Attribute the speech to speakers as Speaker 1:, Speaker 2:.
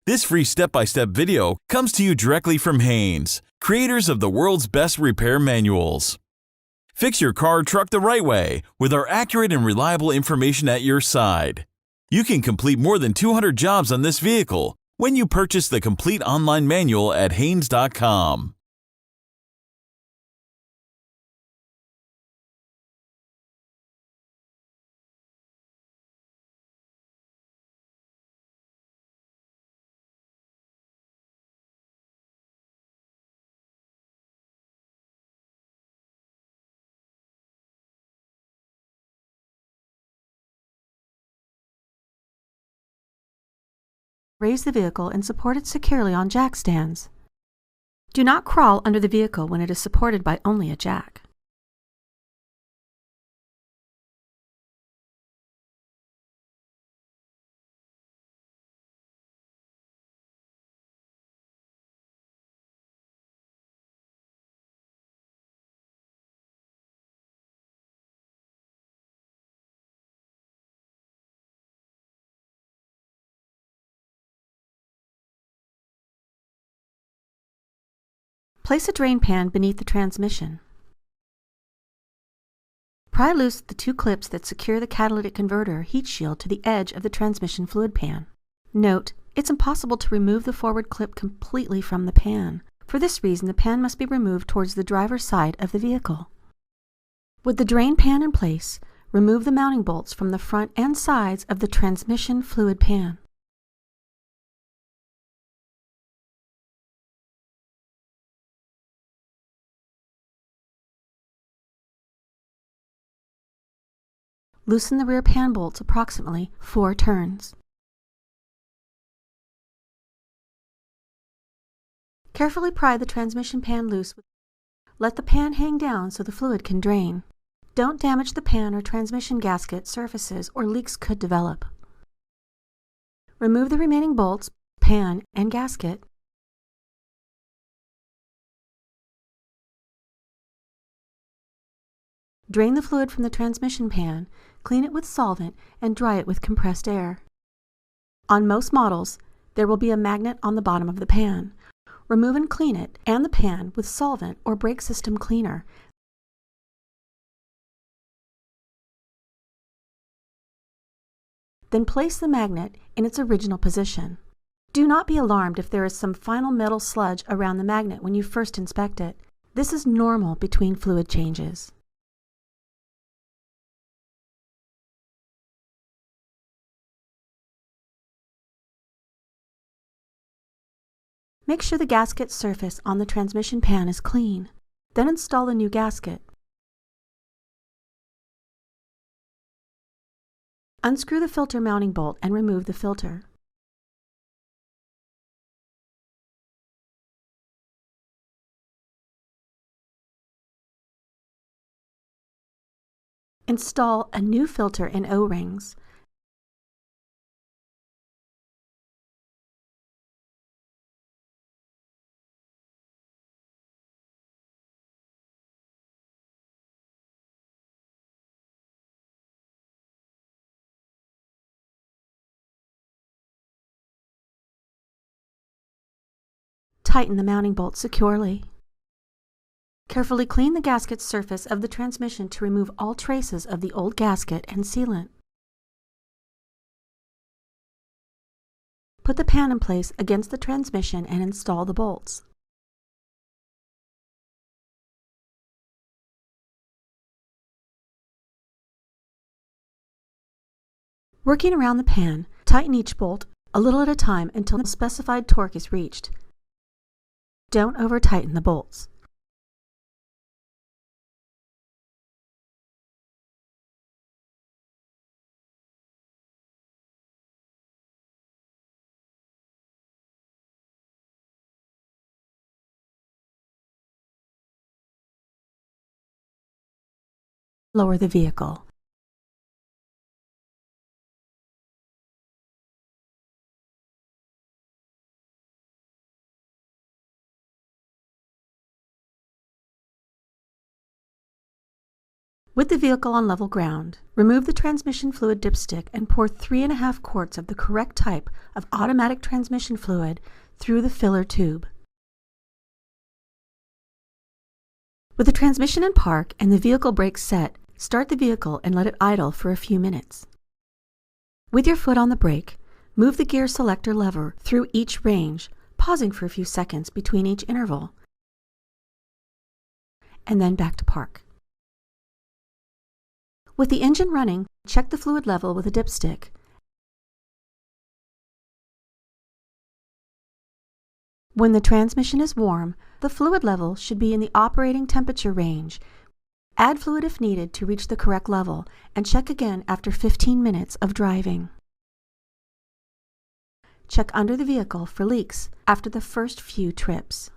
Speaker 1: This free step-by-step video comes to you directly from Haynes, creators of the world's best repair manuals. Fix your car or truck the right way with our accurate and reliable information at your side. You can complete more than 200 jobs on this vehicle when you purchase the complete online manual at Haynes.com.
Speaker 2: Raise the vehicle and support it securely on jack stands. Do not crawl under the vehicle when it is supported by only a jack. Place a drain pan beneath the transmission. Pry loose the two clips that secure the catalytic converter heat shield to the edge of the transmission fluid pan. Note, it's impossible to remove the forward clip completely from the pan. For this reason, the pan must be removed towards the driver's side of the vehicle. With the drain pan in place, remove the mounting bolts from the front and sides of the transmission fluid pan. Loosen the rear pan bolts approximately 4 turns. Carefully pry the transmission pan loose. Let the pan hang down so the fluid can drain. Don't damage the pan or transmission gasket surfaces or leaks could develop. Remove the remaining bolts, pan, and gasket. Drain the fluid from the transmission pan, clean it with solvent, and dry it with compressed air. On most models, there will be a magnet on the bottom of the pan. Remove and clean it and the pan with solvent or brake system cleaner. Then place the magnet in its original position. Do not be alarmed if there is some final metal sludge around the magnet when you first inspect it. This is normal between fluid changes. Make sure the gasket surface on the transmission pan is clean. Then install the new gasket. Unscrew the filter mounting bolt and remove the filter. Install a new filter and O-rings. Tighten the mounting bolt securely. Carefully clean the gasket surface of the transmission to remove all traces of the old gasket and sealant. Put the pan in place against the transmission and install the bolts. Working around the pan, tighten each bolt a little at a time until the specified torque is reached. Don't over-tighten the bolts. Lower the vehicle. With the vehicle on level ground, remove the transmission fluid dipstick and pour 3½ quarts of the correct type of automatic transmission fluid through the filler tube. With the transmission in park and the vehicle brakes set, start the vehicle and let it idle for a few minutes. With your foot on the brake, move the gear selector lever through each range, pausing for a few seconds between each interval, and then back to park. With the engine running, check the fluid level with a dipstick. When the transmission is warm, the fluid level should be in the operating temperature range. Add fluid if needed to reach the correct level, and check again after 15 minutes of driving. Check under the vehicle for leaks after the first few trips.